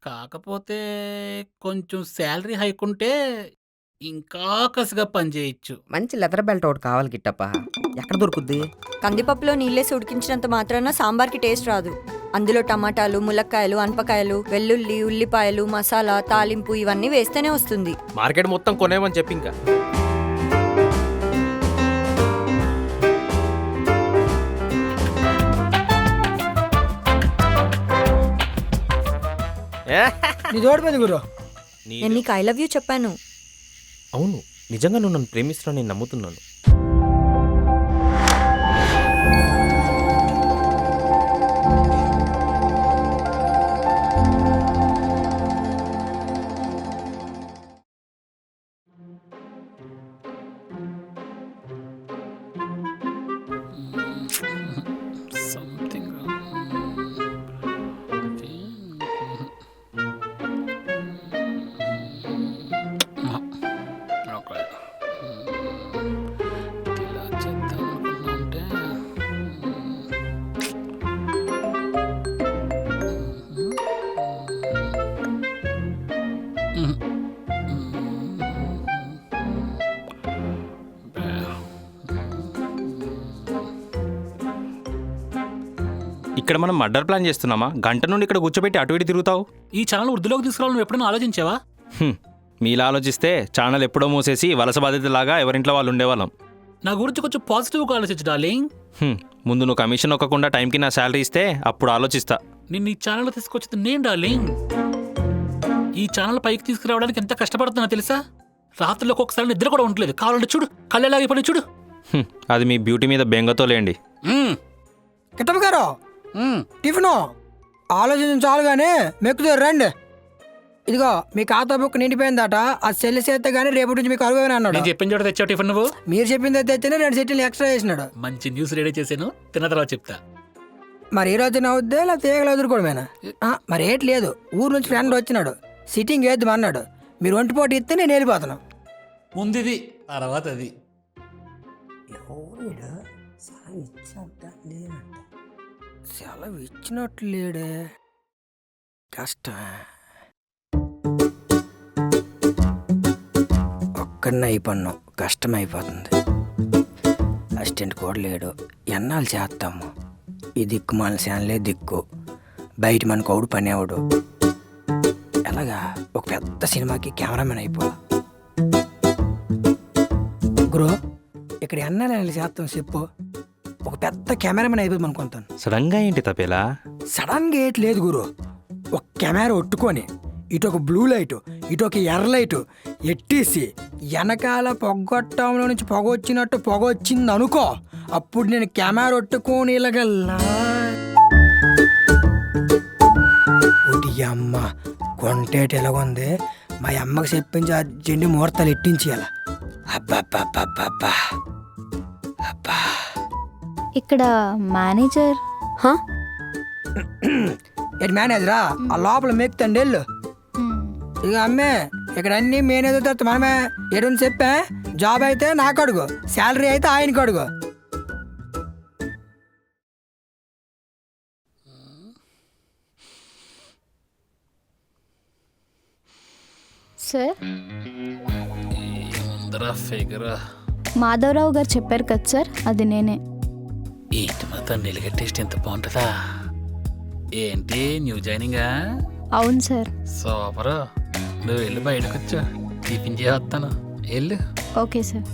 కాకపోతే కొంచెం salary hike ఉంటే ఇంకా కసిగా పని చేయొచ్చు. మంచి లెదర్ బెల్ట్ ఒకటి కావాలి గిట్టప్ప. ఎక్కడ దొరుకుద్ది? కందిపప్పులో నీళ్ళేసి ఉడికించినంత మాత్రాన సాంబార్కి టేస్ట్ రాదు. అందులో టమాటాలు, ములక్కాయలు, అనపకాయలు, వెల్లుల్లి, ఉల్లిపాయలు, మసాలా, తాలింపు ఇవన్నీ వేస్తేనే వస్తుంది. మార్కెట్ మొత్తం కొనేమని చెప్పి ఇంకా నీ తోడిపోయింది గురు. నేను నీకు ఐ లవ్ యూ చెప్పాను. అవును, నిజంగా నువ్వు నన్ను ప్రేమిస్తున్నావు, నేను నమ్ముతున్నాను. సంథింగ్ ఇలా చేద్దాం అనుకుంటే ఇక్కడ మనం మర్డర్ ప్లాన్ చేస్తున్నామా? గంట నుండి ఇక్కడ కూర్చోబెట్టి అటు ఇటు తిరుగుతావు. ఈ ఛానల్ వృద్ధిలోకి తీసుకురావాలని నువ్వు ఎప్పుడైనా ఆలోచించావా? మీలా ఆలోచిస్తే ఛానల్ ఎప్పుడో మూసేసి వలస బాధితులాగా ఎవరింట్లో వాళ్ళు ఉండేవాళ్ళం. నా గురించి కొంచెం పాజిటివ్గా ఆలోచించు డార్లింగ్. ముందు నువ్వు కమిషన్ ఒక్కకుండా టైంకి నా శాలరీ ఇస్తే అప్పుడు ఆలోచిస్తా. నిన్ను ఈ ఛానల్ తీసుకొచ్చింది నేను డార్లింగ్. ఈ ఛానల్ పైకి తీసుకురావడానికి ఎంత కష్టపడుతున్నా తెలుసా? రాత్రిలో ఒక్కొక్కసారి నిద్ర కూడా ఉండలేదు. కావాలంటే చూడు, కళ్ళెలాగే పడి చూడు. అది మీ బ్యూటీ మీద బెంగతో లేండి. కిట్టప్ప గారు టిఫిను ఆలోచించడం చాలు కానీ మెక్కుతారు రండి. ఇదిగో మీ ఖాతా బుక్ నిండిపోయిందట, అది సెల్ చేస్తే గానీ రేపటి నుంచి మీకు అరుగు అన్నాడు. నేను చెప్పిన చోట తెచ్చావు టిఫిన్ నువ్వు. మీరు చెప్పింది తెచ్చేనే 2 సెట్లు ఎక్స్ట్రా చేసినాడు. మంచి న్యూస్ రెడీ చేశాను, తిన్న తర్వాత చెప్తా. మరి ఈ రోజు అవుద్దే లేకపోతే ఏగలు ఎదుర్కోవడమేనా? మరి ఏటి లేదు, ఊరు నుంచి ఫ్రెండ్ వచ్చినాడు, సిట్టింగ్ వేద్దాం అన్నాడు. మీరు ఒంటిపోటు ఇస్తే నేను వెళ్ళిపోతాను. ముందు ఇది, తర్వాత అది. సెలవు ఇచ్చినట్లు లేడే, కష్టం. ఒక్కడిని అయిపోను, కష్టం అయిపోతుంది. అసిస్టెంట్ కూడా లేడు, ఎన్నాళ్ళు చేస్తాము. ఈ దిక్కు మన శానలే దిక్కు, బయట మన కౌడు పనేవాడు. ఎలాగా ఒక పెద్ద సినిమాకి కెమెరామెన్ అయిపోవాలి. గురు ఇక్కడ ఎన్నాళ్ళు చేస్తాం చెప్పు, ఒక పెద్ద కెమెరామెన్ అయిపోతుంది అనుకుంటాను. సడన్గా ఏంటి తపేలా? సడన్గా ఏటి లేదు గురు, ఒక కెమెరా ఒట్టుకొని ఇటు ఒక బ్లూ లైట్ ఇటు ఒక ఎర్ర లైట్ ఎట్టేసి వెనకాల పొగొట్టంలో నుంచి పొగ వచ్చినట్టు పొగ వచ్చింది అనుకో, అప్పుడు నేను కెమెరా ఒట్టుకొని ఇలాగల్లా అమ్మ కొంటేటి ఎలాగుంది. మా అమ్మకి చెప్పించి ఆ జెండి ముహూర్తాలు ఎట్టించేయాల. అబ్బా అబ్బా. ఇక్కడ మేనేజర్ ఎటు మేనేజరా? ఆ లోపల మెక్కుతండి వెళ్ళు. ఇక అమ్మే ఇక్కడ అన్ని మేనేజర్ తర్వాత మనమే ఎటు చెప్పా. జాబ్ అయితే నాకు అడుగు, శాలరీ అయితే ఆయనకు అడుగు. సార్, మాధవరావు గారు చెప్పారు కదా సార్, అది నేనే. ఏంటి మొత్తం నిలగట్టేస్ట్ ఎంత బాగుంటుందా? ఏంటి న్యూ జాయినింగా? అవును సార్. సూపర్. నువ్వు వెళ్ళి బయటకు వచ్చా, టిఫిన్ చేస్తాను. వెళ్ళు. Okay sir.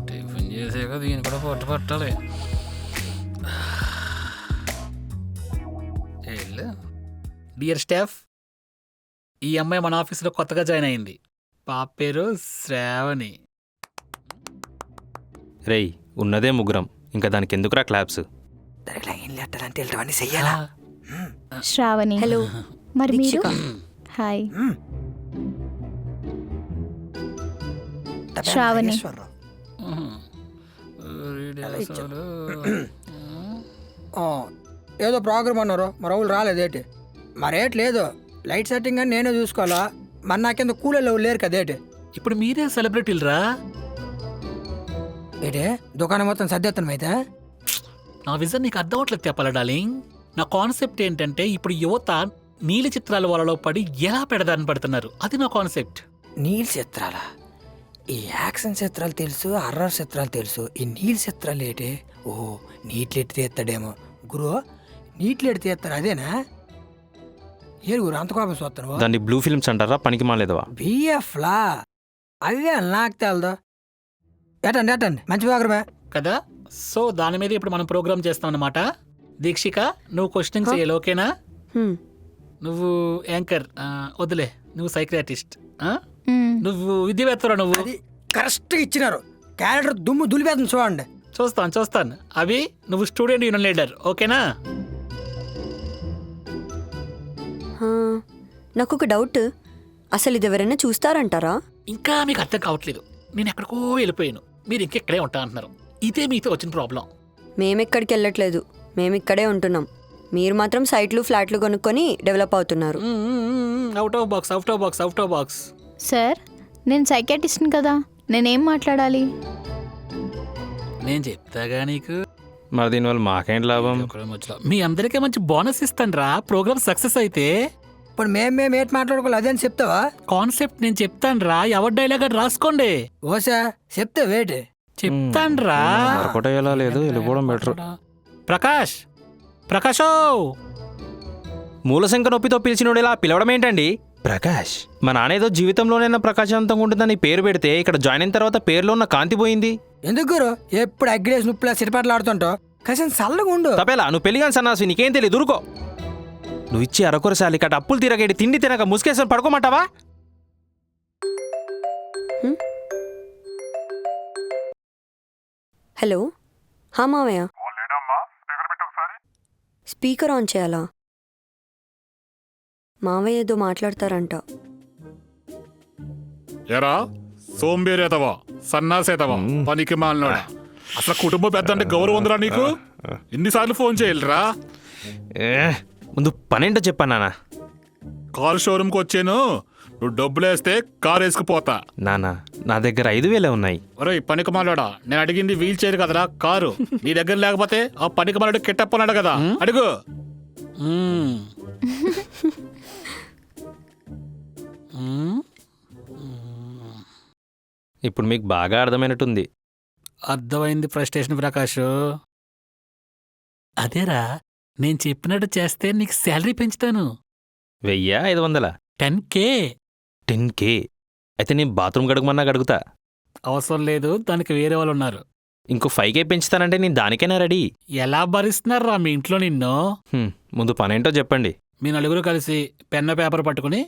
టిఫిన్ చేసాక దీన్ని కూడా పొట్టు పట్టాలి. వెళ్ళు. డియర్ స్టాఫ్, ఈ అమ్మాయి మన ఆఫీస్లో కొత్తగా జాయిన్ అయింది. పాప పేరు శ్రావణి. రేయ్, ఉన్నదే ముగ్గురం, ఇంకా దానికి ఎందుకురా క్లాప్స్? శ్రావణి. హలో. మరి మీరు? దీక్షిక. హాయ్. శ్రావణి. ఏదో ప్రోగ్రామ్ అన్నారు, మరి వాళ్ళు రాలేదేటి? మరేటి లేదు, లైట్ సెట్టింగ్ అని నేనే చూసుకోవాలా. మరి నాకెంత కూలీలో లేరు కదేటి. ఇప్పుడు మీరే సెలబ్రిటీలు రా. ఏటే దుకాణం మొత్తం సర్దేత్తనం అయితే? నా విజన్ నీకు అర్థం అవట్లేదు చెప్పాలా డార్లింగ్. నా కాన్సెప్ట్ ఏంటంటే ఇప్పుడు యువత నీలి చిత్రాల వాళ్ళలో పడి ఎలా పెడదాన్ని పడుతున్నారు, అది నా కాన్సెప్ట్. నీళ్ళ చిత్రాల ఈ యాక్షన్ చిత్రాలు తెలుసు, హర్రర్ చిత్రాలు తెలుసు, ఈ నీళ్ళ చిత్రాలు ఏంటి? ఓ నీటిలో ఎట్టి తీస్తాడేమో. గురు నీటిలో ఎట్టి తీస్తారు అదేనా? ఏ గురు అంత కోపం చూస్తాను? దాన్ని బ్లూ ఫిల్మ్స్ అంటారా, పనికి మాలేదవా? బిఎఫ్లా అవే నాకు తెలదు. ఎటండి మంచి ప్రోగ్రామే కదా. సో దాని మీద ఇప్పుడు మనం ప్రోగ్రామ్ చేస్తాం అన్నమాట. దీక్షిక, నువ్వు క్వశ్చన్ చేయాలి, ఓకేనా? హ్మ్. నువ్వు యాంకర్, వదిలే. నువ్వు సైక్రియాటిస్ట్, మ్మ్. నువ్వు విద్యావేత్తరా? నువ్వు అది కరెక్ట్గా ఇచ్చినారు. క్యారెక్టర్ దుమ్ము దులిపేస్తుంది చూడండి. చూస్తాను. అవి నువ్వు స్టూడెంట్ యూనియన్ లీడర్, ఓకేనా? హా, నాకు ఒక డౌట్. అసలు ఇది ఎవరైనా చూస్తారంటారా? ఇంకా మీకు అర్థం కావట్లేదు. నేను ఎక్కడికో వెళ్ళిపోయాను, మీరు ఇంకెక్కడే ఉంటా అంటున్నారు. ఇదే మీతో వచ్చిన ప్రాబ్లం. మేమెక్కడికి వెళ్ళట్లేదు, మేము ఇక్కడే ఉంటున్నాం. మీరు మాత్రం సైట్లు ఫ్లాట్లు కొనుక్కొని డెవలప్ అవుతున్నారు. Out of box. సార్, నేను సైకాటిస్ట్ని కదా, నేనేం మాట్లాడాలి? నేను చెప్తాగా నీకు. మరి దీనివల్ల మాకేంటి లాభం? ఒకరి మధ్యలో మీ అందరికీ మంచి బోనస్ ఇస్తాను. ప్రోగ్రామ్ సక్సెస్ అయితే ఇప్పుడు మేము ఏటి మాట్లాడుకోవాలి అదే అని చెప్తావా? కాన్సెప్ట్ నేను చెప్తాను. ఎవరి డైలాగ్ అని రాసుకోండి. ఓసా చెప్తే వేటి చెప్తాను. వర్కౌట్ అయ్యేలా లేదు, వెళ్ళిపోవడం బెటర్. ప్రకాశో, మూలశంక నొప్పితో పిలిచినోడు ఇలా పిలవడం ఏంటండి? ప్రకాష్. మా నానేదో జీవితంలోనైనా ప్రకాశవంతంగా ఉంటుందని పేరు పెడితే ఇక్కడ జాయిన్ అయిన తర్వాత పేరులో ఉన్న కాంతి పోయింది. ఎందుకు గురు ఎప్పుడు అగ్రేసి నుప్పులా సిరిపాట్లు ఆడుతుంటావు? కాసిన చల్లగా ఉండు. తపేలా, నువ్వు పెళ్లిగాని సన్నాసి, నీకేం తెలియదు, దూరుకో. నువ్వు ఇచ్చి అరకొరసాలి కట్ట అప్పులు తిరగేటి తిండి తినక ముసుకేసుకొని పడుకోమంటావా? హలో, హా మావయ్య. స్పీకర్ ఆన్ చేయాలా? మావయ్య ఏదో మాట్లాడతారంట. ఎరా సోంబేరేతవా, సన్నాసేతవా, పనికి మాలినోడా. అసలు కుటుంబ పెద్ద అంటే గౌరవం ఉందిరా నీకు? ఎన్నిసార్లు ఫోన్ చేయాలిరా? ముందు పనేంటో చెప్పా నాన్న. కారు షోరూమ్కి వచ్చాను, నువ్వు డబ్బులు వేస్తే కారు వేసుకుపోతా. నాన్న, నా దగ్గర 5,000 ఉన్నాయి. ఒరేయ్ పనికి మాలోడా, నేను అడిగింది వీల్ చైర్ కదరా, కారు. నీ దగ్గర లేకపోతే ఆ పనికి మాలోడు కిట్టప్పన్నాడు కదా, అడుగు. ఇప్పుడు మీకు బాగా అర్థమైనట్టుంది. అర్థమైంది ఫ్రస్ట్రేషన్ ప్రకాష్. అదేరా, నేను చెప్పినట్టు చేస్తే నీకు శాలరీ పెంచుతాను. 1,500? 10K. 10K అయితే నేను బాత్రూమ్ గడుగుమన్నా గడుగుతా. అవసరం లేదు, దానికి వేరే వాళ్ళు ఉన్నారు. ఇంకో 5K పెంచుతానంటే నేను దానికైనా రెడీ. ఎలా భరిస్తున్నారా మీ ఇంట్లో నిన్ను? ముందు పనేంటో చెప్పండి. మీ నలుగురు కలిసి పెన్ను పేపర్ పట్టుకుని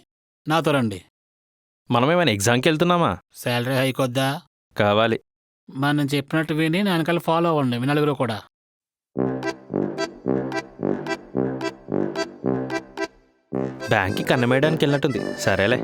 నాతో రండి. మనమేమైనా ఎగ్జామ్కి వెళ్తున్నామా? శాలరీ హైక్ వద్దా? కావాలి. మనం చెప్పినట్టు విని నా వెనకాల ఫాలో అవ్వండి, మీ నలుగురు కూడా. బ్యాంక్కి కన్నమేయడానికి వెళ్ళినట్టుంది. సరేలే.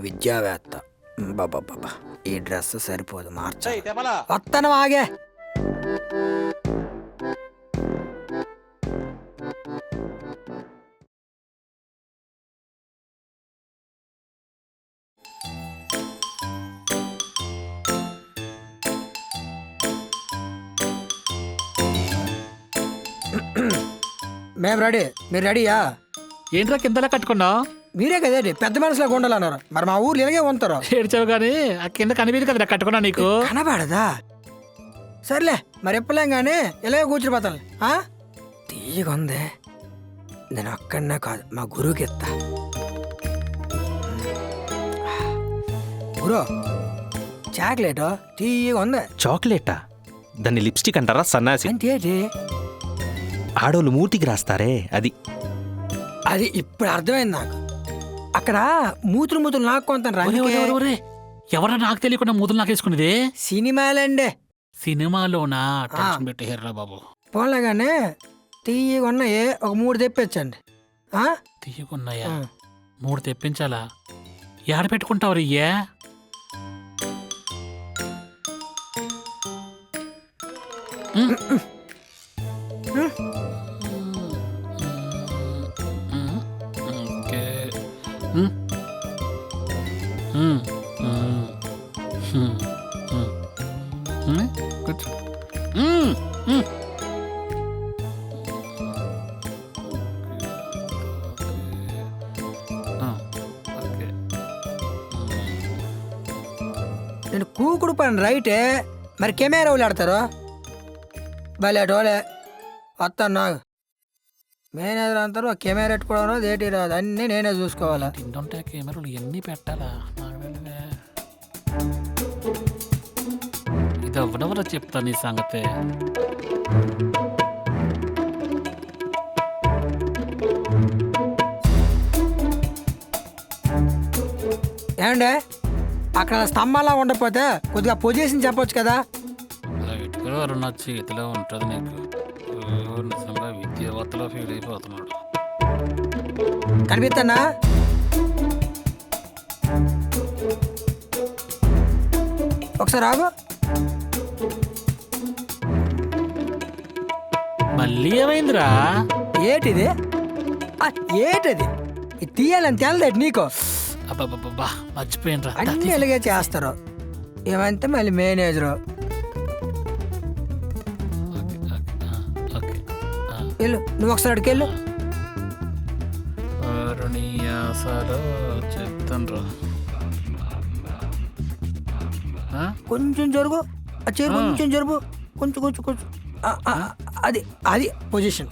విద్యావేత్త. బాబా ఈ డ్రెస్ సరిపోదు, మార్చాలి. వస్తాను, ఆగే. మేము రెడీ, మీరు రెడీయా? ఏంట్రా కిందలా కట్టుకున్నావు? మీరే కదండి పెద్ద మనసులో ఉండాలన్నారు. మరి మా ఊర్లో ఇలాగే ఉంటారు. ఏడ్చావు కానీ ఆ కింద కనిపించదు కదా కట్టుకున్నా నీకు. కనబడదా? సర్లే మరి ఎప్పలేం కానీ ఇలాగే కూర్చుని తీయగా ఉంది. నేను ఒక్కడనే కాదు మా గురువుకి ఇస్తా. గురు చాక్లెట్ తీయగా ఉంది. చాక్లెటా? దాన్ని లిప్స్టిక్ అంటారా సన్నాసి? అంటే ఏంటి? ఆడోళ్ళు మూతికి రాస్తారే అది. అది ఇప్పుడు అర్థమైంది నాకు. అక్కడ మూతులు నాక్కొంటాను రా. ఎవరన్నా నాకు తెలియకుండా మూతులు నాకేసుకునేది సినిమాలండే. సినిమాలోనా? టెన్షన్ పెట్టేర్రా బాబు. పోలేగానే తీయగా ఉన్నాయి, ఒక 3 తెప్పించండి. తీయకున్నాయా? 3 తెప్పించాలా? ఏడ పెట్టుకుంటావు రయ్యా? నేను కూకుడు పని రైటే, మరి కెమెరా వాళ్ళు ఆడతారు. భలే టోలే వస్తాను నాకు. మేనేజర్ అంటారు కెమెరా పెట్టుకోవడం ఏటి రాదు, అన్నీ నేనే చూసుకోవాలా. తింటుంటే కెమెరాలు ఎన్ని పెట్టాలా? ఇది అవ్వడవరా చెప్తా నీ సంగతే. ఏమండే అక్కడ స్తంభాలా ఉండకపోతే కొద్దిగా పొజిషన్ చెప్పొచ్చు కదా. నా చేతిలో ఉంటుంది నీకు. నిజంగా విద్యావతలో ఫీల్ అయిపోతున్నాడు. కనిపిస్తానా? ఒకసారి ఆగు. మళ్ళీ ఏమైందిరా? ఏటిది? ఏటది? ఇది తీయాలని తెలదేటి నీకు? అబ్బాబ్బా మర్చిపోయినరా. అన్ని ఇలాగే చేస్తారు. ఏమంటే మళ్ళీ మేనేజరు. వెళ్ళు, నువ్వు ఒకసారి అడికి వెళ్ళు. చెప్తాను. కొంచెం జరుగు, ఆ చైర్ కొంచెం జరుగు, కొంచెం కొంచెం కొంచెం. అది అది పొజిషన్.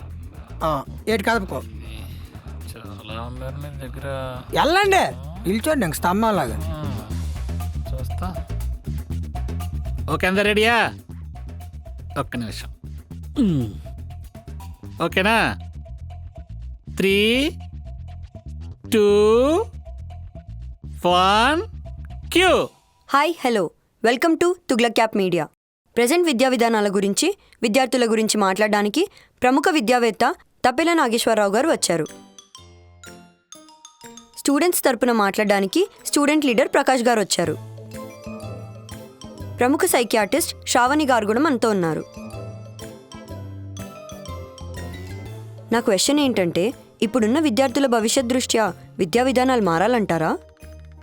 ఏటి కదపకో. చాలా ఉన్నారు నీ దగ్గర. వెళ్ళండి, నిల్చోండి ఇంక స్తంభంలాగా. చూస్తా. ఓకే అందరు రెడీయా? ఒక్క నిమిషం. ఓకేనా? 3, 2, 1 cue. Hi, hello, welcome to Tughlaq Cap Media. Present విద్యా విధానాల గురించి, విద్యార్థుల గురించి మాట్లాడడానికి ప్రముఖ విద్యావేత్త తప్పెల నాగేశ్వరరావు గారు వచ్చారు. స్టూడెంట్స్ తరపున మాట్లాడడానికి స్టూడెంట్ లీడర్ ప్రకాష్ గారు వచ్చారు. ప్రముఖ సైకియాట్రిస్ట్ శ్రావణి గారు కూడా మనతో ఉన్నారు. నా క్వశ్చన్ ఏంటంటే, ఇప్పుడున్న విద్యార్థుల భవిష్యత్ దృష్ట్యా విద్యా విధానాలు మారాలంటారా?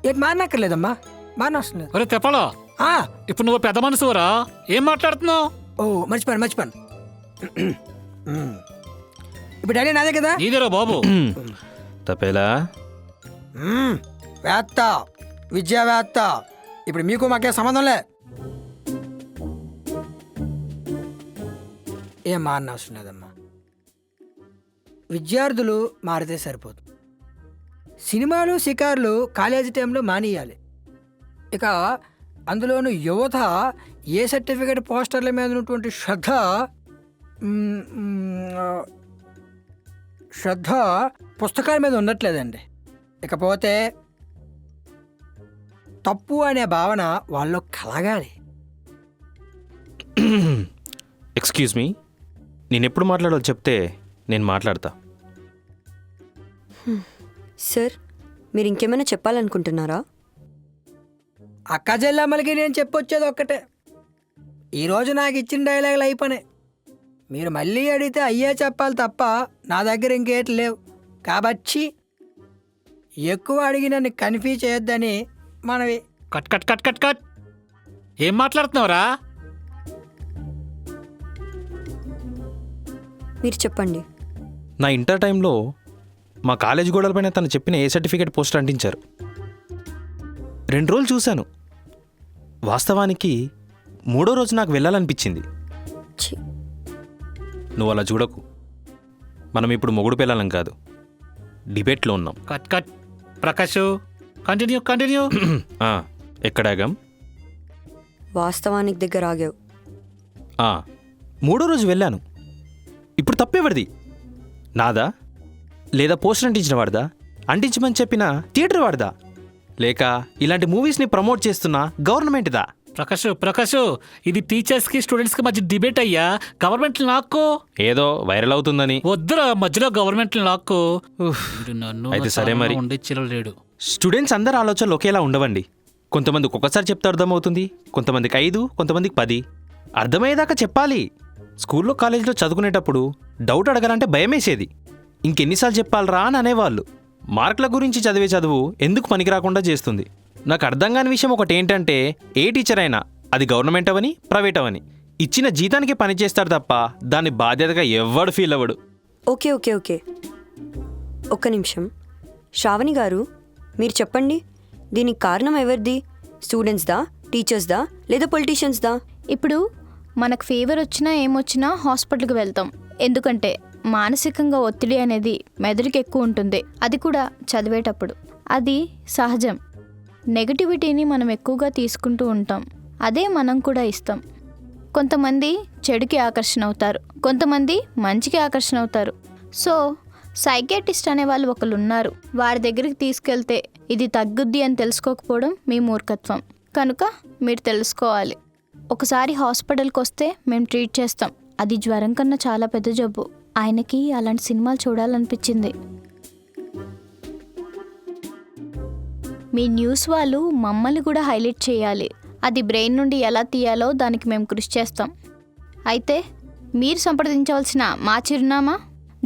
ఏంటి మారనక్కర్లేదమ్మా, మారనవసరం లేదు. ఒరే తెప్పలో, ఇప్పుడు నువ్వు పెద్ద మనసురా, ఏం మాట్లాడుతున్నావు? ఓ మర్చిపోయాను. ఇప్పుడు అదే నాదే కదా. నీదేరా బాబు. తప్పేలా వేత్త, విద్యావేత్త. ఇప్పుడు మీకు మాకే సంబంధంలే. ఏం మారనవసరం లేదమ్మా. విద్యార్థులు మారితే సరిపోదు. సినిమాలు షికార్లు కాలేజీ టైంలో మానేయాలి. ఇక అందులోనూ యువత ఏ సర్టిఫికేట్ పోస్టర్ల మీద ఉన్నటువంటి శ్రద్ధ పుస్తకాల మీద ఉండట్లేదండి. ఇకపోతే తప్పు అనే భావన వాళ్ళు కలగాలి. ఎక్స్క్యూజ్ మీ, నేను ఎప్పుడు మాట్లాడాలో చెప్తే నేను మాట్లాడతా. సార్, మీరు ఇంకేమైనా చెప్పాలనుకుంటున్నారా? అక్క చెల్లమ్మలకి నేను చెప్పొచ్చేది ఒక్కటే, ఈరోజు నాకు ఇచ్చిన డైలాగులు అయిపోయినాయి. మీరు మళ్ళీ అడిగితే అయ్యే చెప్పాలి తప్ప నా దగ్గర ఇంకేటి లేవు. కాబట్టి ఎక్కువ అడిగి నన్ను కన్ఫ్యూజ్ చేయొద్దని మనవి. Cut cut cut cut cut. ఏం మాట్లాడుతున్నావురా? మీరు చెప్పండి. నా ఇంటర్ టైంలో మా కాలేజ్ గోడలపైన తను చెప్పిన ఏ సర్టిఫికేట్ పోస్టర్ అంటించారు. 2 రోజులు చూశాను. వాస్తవానికి 3వ రోజు నాకు వెళ్ళాలనిపించింది. ఛీ, నువ్వు అలా చూడకు. మనం ఇప్పుడు మొగుడు పిల్లలం కాదు, డిబేట్లో ఉన్నాం. Cut cut. ప్రకాష్ కంటిన్యూ. ఆ, ఎక్కడాగం? వాస్తవానికి దగ్గర ఆగావు. 3వ రోజు వెళ్ళాను. ఇప్పుడు తప్పేవాడిది? నాదా? లేదా పోస్టర్ అంటించిన వాడిదా? అంటించమని చెప్పిన థియేటర్ వాడిదా? లేక ఇలాంటి మూవీస్ని ప్రమోట్ చేస్తున్న గవర్నమెంట్దా? ప్రకాష్ ఇది టీచర్స్ కి స్టూడెంట్స్ కి మధ్య డిబేట్ అయ్యా. గవర్నమెంట్ లాక్కో. ఏదో వైరల్ అవుతుందని. వద్దురా మధ్యలో గవర్నమెంట్ లాక్కో. ఉఫ్. వీడు నన్ను అయితే సరే మరి. ఉండే చిరలేడు. స్టూడెంట్స్ అందరి ఆలోచనలు ఒకేలా ఉండవండి. కొంతమందికి ఒకసారి చెప్తే అర్థమవుతుంది, కొంతమందికి 5, కొంతమందికి 10. అర్థమయ్యేదాకా చెప్పాలి. స్కూల్లో కాలేజీలో చదువుకునేటప్పుడు డౌట్ అడగాలంటే భయమేసేది. ఇంకెన్నిసార్లు చెప్పాలరా అని అనేవాళ్ళు. మార్కుల గురించి చదివే చదువు ఎందుకు పనికిరాకుండా చేస్తుంది. నాకు అర్థం కాని విషయం ఒకటి ఏంటంటే, ఏ టీచర్ అయినా అది గవర్నమెంట్ అవని ప్రైవేట్ అవని ఇచ్చిన జీతానికి పని చేస్తాడు తప్ప దాన్ని బాధ్యతగా ఎవ్వడు ఫీల్ అవ్వడు. ఓకే ఓకే ఓకే ఒక్క నిమిషం. శ్రావణి గారు, మీరు చెప్పండి, దీనికి కారణం ఎవరిది? స్టూడెంట్స్దా, టీచర్స్దా, లేదా పొలిటీషియన్స్దా? ఇప్పుడు మనకు ఫీవర్ వచ్చినా ఏమొచ్చినా హాస్పిటల్కి వెళ్తాం. ఎందుకంటే మానసికంగా ఒత్తిడి అనేది మెదడుకి ఎక్కువ ఉంటుంది. అది కూడా చదివేటప్పుడు. అది సహజం. నెగటివిటీని మనం ఎక్కువగా తీసుకుంటూ ఉంటాం. అదే మనం కూడా ఇస్తాం. కొంతమంది చెడుకి ఆకర్షణ అవుతారు, కొంతమంది మంచికి ఆకర్షణ అవుతారు. సో సైకియాట్రిస్ట్ అనే వాళ్ళు ఒకళ్ళు ఉన్నారు. వారి దగ్గరికి తీసుకెళ్తే ఇది తగ్గుద్ది అని తెలుసుకోకపోవడం మీ మూర్ఖత్వం. కనుక మీరు తెలుసుకోవాలి. ఒకసారి హాస్పిటల్కి వస్తే మేము ట్రీట్ చేస్తాం. అది జ్వరం కన్నా చాలా పెద్ద జబ్బు. ఆయనకి అలాంటి సినిమాలు చూడాలనిపించింది. మీ న్యూస్ వాళ్ళు మమ్మల్ని కూడా హైలైట్ చేయాలి. అది బ్రెయిన్ నుండి ఎలా తీయాలో దానికి మేము కృషి చేస్తాం. అయితే మీరు సంప్రదించవలసిన మా చిరునామా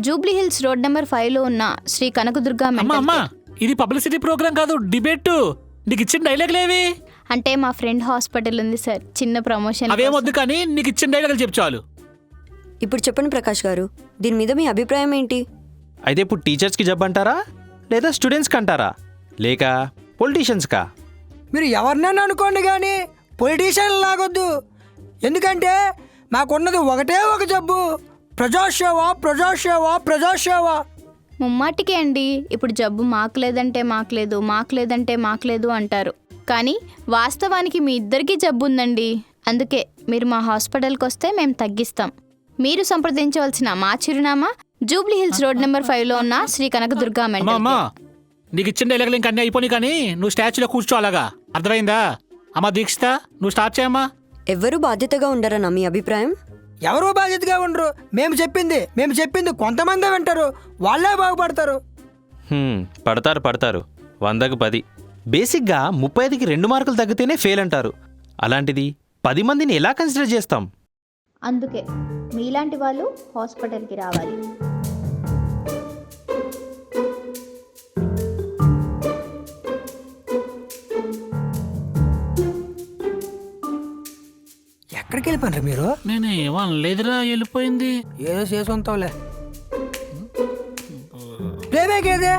జూబ్లీ హిల్స్ రోడ్ నెంబర్ 5లో ఉన్న శ్రీ కనకదుర్గా మెంటల్ అమ్మా కేర్. ఇది పబ్లిసిటీ ప్రోగ్రామ్ కాదు, డిబేట్. నీకు ఇచ్చిన డైలాగులేవి? అంటే మా ఫ్రెండ్ హాస్పిటల్ ఉంది సార్, చిన్న ప్రమోషన్. అవేమొద్దు కానీ నీకు ఇచ్చిన డైలాగులు చెప్పు చాలు. ఇప్పుడు చెప్పండి ప్రకాష్ గారు, దీని మీద మీ అభిప్రాయం ఏంటి? అయితే ఇప్పుడు టీచర్స్కి జబ్బంటారా, లేదా స్టూడెంట్స్కి అంటారా, లేక పొలిటీషియన్స్కా? మీరు ఎవరినైనా అనుకోండి కానీ పొలిటీషియన్ లాగొద్దు. ఎందుకంటే మాకున్నది ఒకటే ఒక జబ్బు, ప్రజాసేవ ప్రజాసేవ ప్రజాసేవ. ముమ్మాటికే అండి. ఇప్పుడు జబ్బు మాకు లేదంటే మాకు లేదు, మాకు లేదంటే మాకు లేదు అంటారు. కానీ వాస్తవానికి మీ ఇద్దరికీ జబ్బు ఉందండి. అందుకే మీరు మా హాస్పిటల్కి వస్తే మేము తగ్గిస్తాం. మీరు సంప్రదించవలసిన మా చిరునామా జూబ్లీ హిల్స్ రోడ్ నెంబర్ 5లో ఉన్న శ్రీ కనకదుర్గా మెంటల్ అమ్మా కేర్. నీకు ఇచ్చిన డైలాగులు ఇంకా అన్నీ అయిపోయి కానీ నువ్వు స్టాచ్యూలో కూర్చో అలాగా. అర్థమైందా? అమ్మా దీక్షిత, నువ్వు స్టార్ట్ చేయమ్మా. ఎవ్వరూ బాధ్యతగా ఉండరన్నా మీ అభిప్రాయం? ఎవరూ బాధ్యతగా ఉండరు. మేము చెప్పింది కొంతమందే వింటారు, వాళ్ళే బాగుపడతారు. పడతారు 100కి 10. బేసిక్గా 35కి 2 మార్కులు తగ్గితేనే ఫెయిల్ అంటారు. అలాంటిది 10 మందిని ఎలా కన్సిడర్ చేస్తాం? అందుకే మీలాంటి వాళ్ళు హాస్పిటల్కి రావాలి. ఎక్కడికి వెళ్ళిపోయినరా మీరు? నేను ఏమనలేదురా, వెళ్ళిపోయింది. ఏదో చేసి ఉంటావులే. ప్లేబ్యాక్ ఏదే?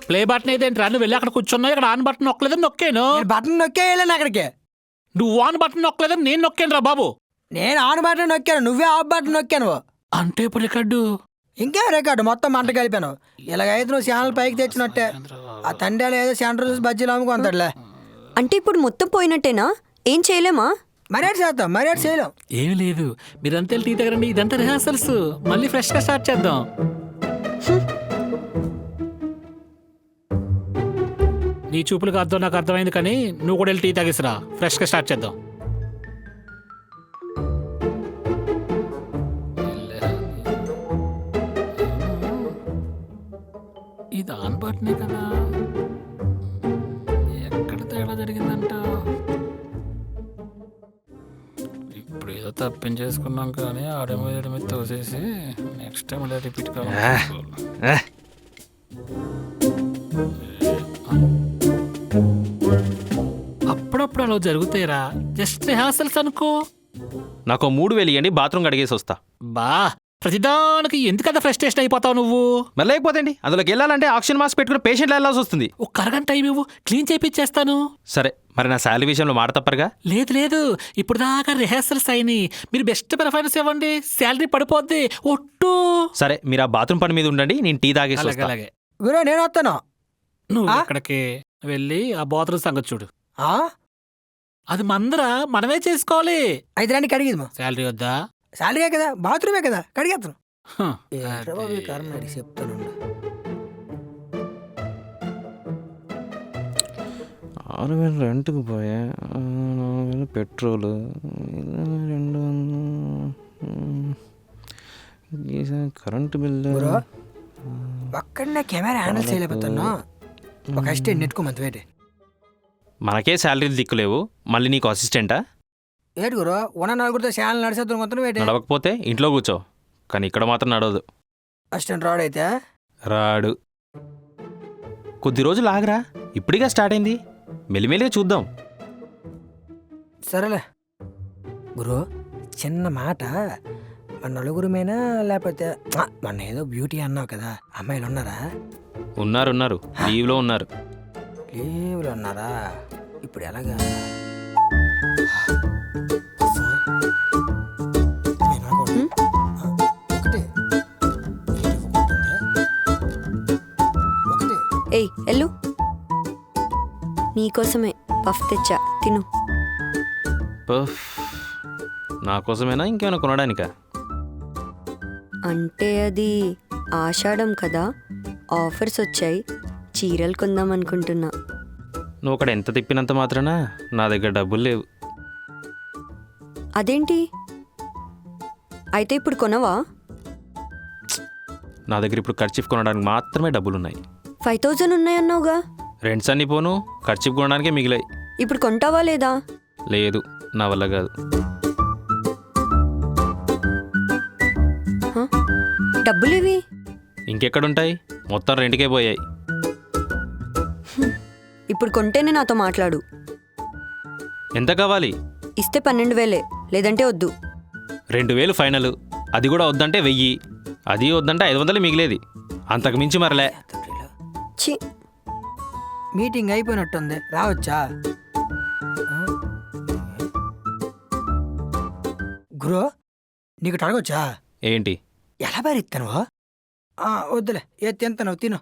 ప్లే బటన్ ఏదేంట్రా? నువ్వు వెళ్ళి అక్కడ కూర్చున్నావు, ఇక్కడ ఆన్ బటన్ నొక్కలేదని నొక్కాను. నేను బటన్ నొక్కే వెళ్ళాను అక్కడికి. నువ్వు ఆన్ బటన్ నొక్కలేదని నేను నొక్కాను రా బాబు. నేను ఆన్ బటన్ నొక్కాను, నువ్వే ఆఫ్ బటన్ నొక్కాను. అంటే ఇప్పుడు రికార్డు ఇంకా రికార్డు మొత్తం మంట కలిపాను. ఇలాగైతే నువ్వు ఛానల్ పైకి తెచ్చినట్టే. ఆ తండ్రి ఏదో సెంటర్ చూసి బజ్జీలు అమ్ముకుంటాడులే. అంటే ఇప్పుడు మొత్తం పోయినట్టేనా? ఏం చేయలేమా? మర్యాద చేద్దాం, మర్యాద చేయలేం. ఏమి లేదు, మీరంతా టీ దగ్గరండి. ఇదంతా రిహార్సల్స్. మళ్ళీ ఫ్రెష్ గా స్టార్ట్ చేద్దాం. నీ చూపులకు అర్థం నాకు అర్థమైంది కానీ నువ్వు కూడా వెళ్ళి టీ తాగేసిరా. ఫ్రెష్ గా స్టార్ట్ చేద్దాం. ఇది ఆన్ బటనే కదా, ఎక్కడ తేడా జరిగిందంట? ఇప్పుడు ఏదో తప్పించేసుకున్నాం కానీ ఆడమేడ తోసేసి నెక్స్ట్ టైం ఇలా రిపీట్ కావాలి. అప్పుడప్పుడు అలా జరుగుతాయిరా, జస్ట్ రిహార్సల్స్ అనుకో. నాకు 3,000 ఇవ్వండి, బాత్రూమ్ కడిగేసి వస్తా. బా ప్రతిదానికి ఎందుకంత ఫ్రస్ట్రేషన్ అయిపోతావు నువ్వు? మరి లేకపోతే అండి అందులోకి వెళ్ళాలంటే ఆక్సిజన్ మాస్క్ పెట్టుకుని పేషెంట్లు వెళ్ళాల్సి వస్తుంది. ఒక అరగంట టైం ఇవ్వు, క్లీన్ చేయించేస్తాను. సరే మరి నా శాలరీ విషయంలో మాట తప్పరుగా? లేదు లేదు, ఇప్పుడు దాకా రిహార్సల్స్ అయినాయి. మీరు బెస్ట్ పెర్ఫార్మెన్స్ ఇవ్వండి, శాలరీ పడిపోద్ది ఒట్టు. సరే మీరు ఆ బాత్రూమ్ పని మీద ఉండండి, నేను టీ తాగేసి అలాగే వస్తా. అలాగే. గురు నేను వస్తాను. నువ్వు ఆ? అక్కడికి వెళ్ళి ఆ బాత్రూమ్ సంగతి చూడు. ఆ? అది మనమే చేసుకోవాలి. అయితే రండి కడిగిద్దాం. శాలరీ వద్దా? శాలరీయే కదా, బాత్రూమే కదా, కడిగేస్తాను. హ, ఏంట్రా బాబు ఈ అదే. కారణం అడిగి చెప్తాను. 6,000 రెంట్కి పోయా, 4,000 పెట్రోలు, 200 కరెంటు బిల్లు. గురు ఒక్కడనే కెమెరా హ్యాండిల్ చేయలేకపోతున్నా. ఒక అసిస్టెంట్ నెట్టుకోమంత వేటి. మనకే శాలరీలు దిక్కులేవు, మళ్ళీ నీకు అసిస్టెంటా? ఏడు గురు ఉన్న నలుగురితో ఛానల్ నడిచేద్దాం మొత్తం వేటి. నడవకపోతే ఇంట్లో కూర్చో, కానీ ఇక్కడ మాత్రం నడవదు. అసిస్టెంట్ రాడైతే రాడు. కొద్ది రోజులు ఆగరా, ఇప్పుడిగా స్టార్ట్ అయింది, మెల్లిమెల్లిగా చూద్దాం. సరేలే గురు, చిన్న మాట. మన నలుగురమేనా లేకపోతే మొన్న ఏదో బ్యూటీ అన్నావు కదా, అమ్మాయిలు ఉన్నారా? ఉన్నారు లీవ్లో ఉన్నారు. లీవ్లో ఉన్నారా? ఇప్పుడు ఎలాగా? ఒకటే. ఒకటే. ఏయ్ ఎల్లు, నీకోసమే పఫ్ తెచ్చా, తిను. పఫ్ నా కోసమేనా ఇంకేమైనా కొనడానికా? అంటే అది ఆషాఢం కదా, ఆఫర్స్ వచ్చాయి, చీరలు కొందాం అనుకుంటున్నా. నువ్వు అక్కడ ఎంత తిప్పినంత మాత్రాన నా దగ్గర డబ్బులు లేవు. అదేంటి? అయితే ఇప్పుడు కొనవా? నా దగ్గర ఇప్పుడు ఖర్చు కొనడానికి మాత్రమే డబ్బులున్నాయి. 5,000 ఉన్నాయన్నావుగా. రెంట్స్ అన్నీ పోను, ఖర్చు కొనడానికే మిగిలాయి. ఇప్పుడు కొంటావా లేదా? లేదు, నా వల్ల కాదు. హ? డబ్బులివి ఇంకెక్కడుంటాయి, మొత్తం రెంట్కే పోయాయి. ఇప్పుడు కొంటేనే నాతో మాట్లాడు. ఎంత కావాలి? ఇస్తే 12,000, లేదంటే వద్దు. 2,000 ఫైనల్, అది కూడా వద్దంటే 1,000, అది వద్దంటే 500 మిగిలేది, అంతకు మించి మరలే. ఛీ, మీటింగ్ అయిపోయినట్టుంది, రావచ్చా? గురు నీకు అడగొచ్చా? ఏంటి? ఎలా భరిస్తాను? వద్దులే, ఏ తింటాను తిను.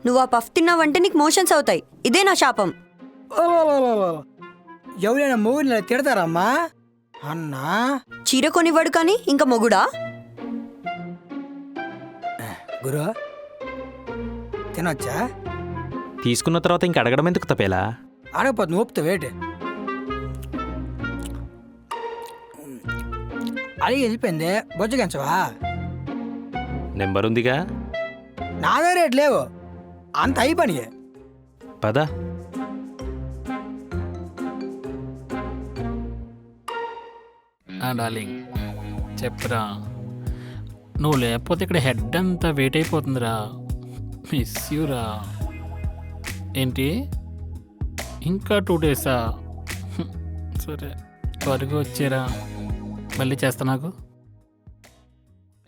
నువ్వు ఆ పఫ్ తిన్నావంటే నీకు మోషన్స్ అవుతాయి, ఇదే నా శాపం. ఎవరైనా మూవీని తిడతారమ్మా? అన్నా చీర కొనివ్వడు కానీ ఇంకా మొగుడా? గురు తినొచ్చా? తీసుకున్న తర్వాత ఇంక అడగడం ఎందుకు తప్పేలా? అడగపోతు నువ్వు ఒప్పుతా వేటి. అడిగి వెళ్ళిపోయింది, బొజ్జగించవా? నెంబర్ ఉందిగా. నా దగ్గర రేట్ లేవు, అంత అయిపోయి. పద. డార్లింగ్ చెప్పురా, నువ్వు లేకపోతే ఇక్కడ హెడ్ అంతా వెయిట్ అయిపోతుందిరా. మిస్ యూరా. ఏంటి ఇంకా 2 డేసా? సరే త్వరగా వచ్చేరా, మళ్ళీ చేస్తా. నాకు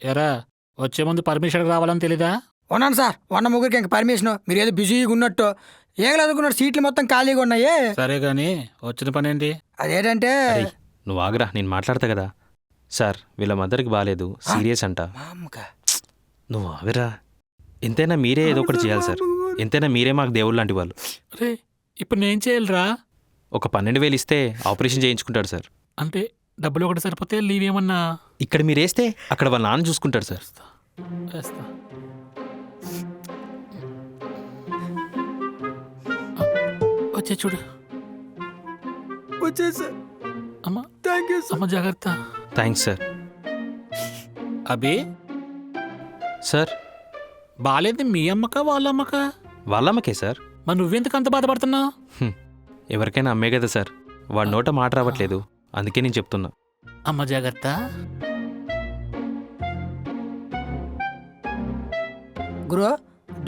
ఎరా వచ్చే ముందు పర్మిషన్ రావాలని తెలీదా? ఉన్నాను సార్, ఉన్న ముగ్గురికి ఇంక పర్మిషన్. మీరు ఏదో బిజీగా ఉన్నట్టు ఏగలదుకున్నట్టు సీట్లు మొత్తం ఖాళీగా ఉన్నాయి. సరే కానీ వచ్చిన పని ఏంటి? అదేంటంటే అరే, నువ్వు ఆగ్రా, నేను మాట్లాడతా కదా. సార్ వీళ్ళ మదర్కి బాగాలేదు, సీరియస్ అంట. మా అమ్మకా? నువ్వు ఆవిరా, ఎంతైనా మీరే ఏదో ఒకటి చేయాలి సార్. ఎంతైనా మీరే మాకు దేవుళ్ళు లాంటి వాళ్ళు. రే ఇప్పుడు నేను చేయాలిరా? ఒక 12,000 ఇస్తే ఆపరేషన్ చేయించుకుంటాడు సార్. అంటే డబ్బులు ఒకటి సరిపోతే లీవ్ ఏమన్నా? ఇక్కడ మీరు వేస్తే అక్కడ వాళ్ళ నాన్న చూసుకుంటాడు సార్. వేస్తా. వచ్చే చూడు. వచ్చేసా. అమ్మా థ్యాంక్ యూ సార్. అమ్మ జాగ్రత్త. Thanks sir. అభి సార్ బాలేదు మీ అమ్మక వాళ్ళ అమ్మక? వాళ్ళమ్మకే సార్. మరి నువ్వెందుకు అంత బాధపడుతున్నావు? ఎవరికైనా అమ్మే కదా సార్. వాడి నోట మాట రావట్లేదు, అందుకే నేను చెప్తున్నా. అమ్మ జాగ్రత్త. గురు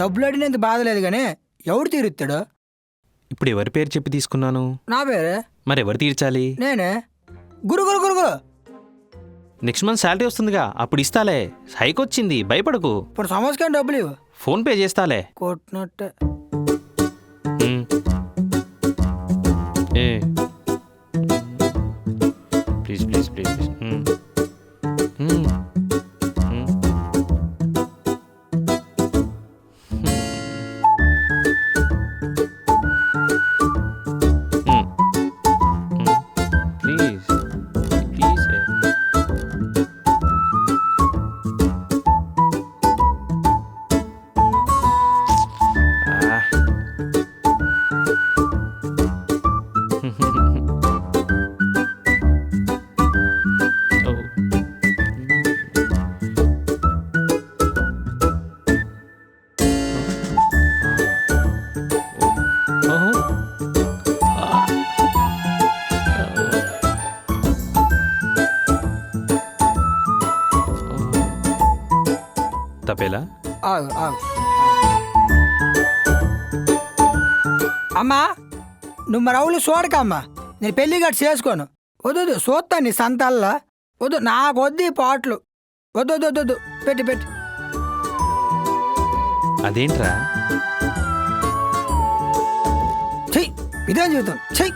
డబ్బులు అడిగినంత బాధ లేదు కానీ ఎవడు తీరుస్తాడు? ఇప్పుడు ఎవరి పేరు చెప్పి తీసుకున్నాను? నా పేరే. మరి ఎవరు తీర్చాలి? నేనే. గురు గురు గురు గురు నెక్స్ట్ మంత్ శాలరీ వస్తుందిగా అప్పుడు ఇస్తాలే. హైక్ వచ్చింది, భయపడకు. ఇప్పుడు సమస్యకి డబ్బులు ఇవ్వు. ఫోన్ పే చేస్తాలే. కొట్టినట్టే. మ్మ్. ఏ please please please please. Please please. తపేలా ఆగు ఆగు. అమ్మా నువ్వు మరి అవులు చూడకమ్మా, నేను పెళ్లి గట్టు చేసుకోను. వద్దు చూస్తాను నీ సంతల్లా. వద్దు నాకు వద్దు ఈ పాటలు. వద్దు పెట్టి పెట్టి. అదేంట్రా? చెయ్యి ఇదేం జీవితం చెయ్యి.